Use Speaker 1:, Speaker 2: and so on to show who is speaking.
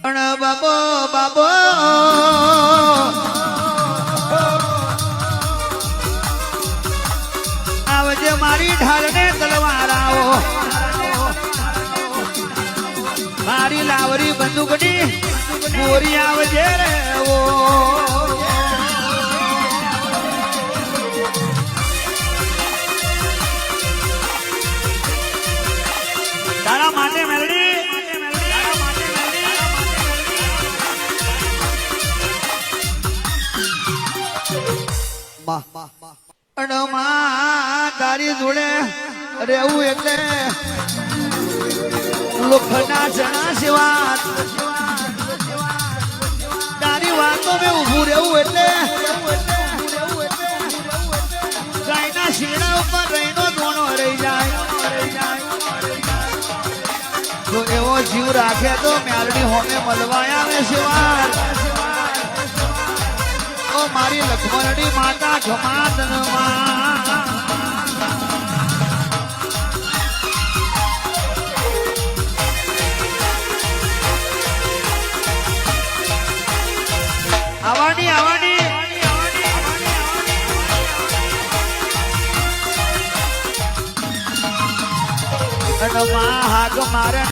Speaker 1: બાબો બાબો આવજે મારી ઢાલને તલવારાઓ મારી લાવરી બંદૂકની ગોરી આવજે રે ઓ તારા માટે મેલડી તારી જોડે રેવું એટલે લોખંડના ચણા સેવા તારી વાતો મેં ઉભું રહેવું એટલે ગાયના શીણા ઉપર રહીનો દોણો રહી જાય તો એવો જીવ રાખે તો મેલડી હોમે મળવા આવે સેવા મારી લક્ષ્મણની માતા ખમાદનમાં આવવાની આવવાની હાક મારે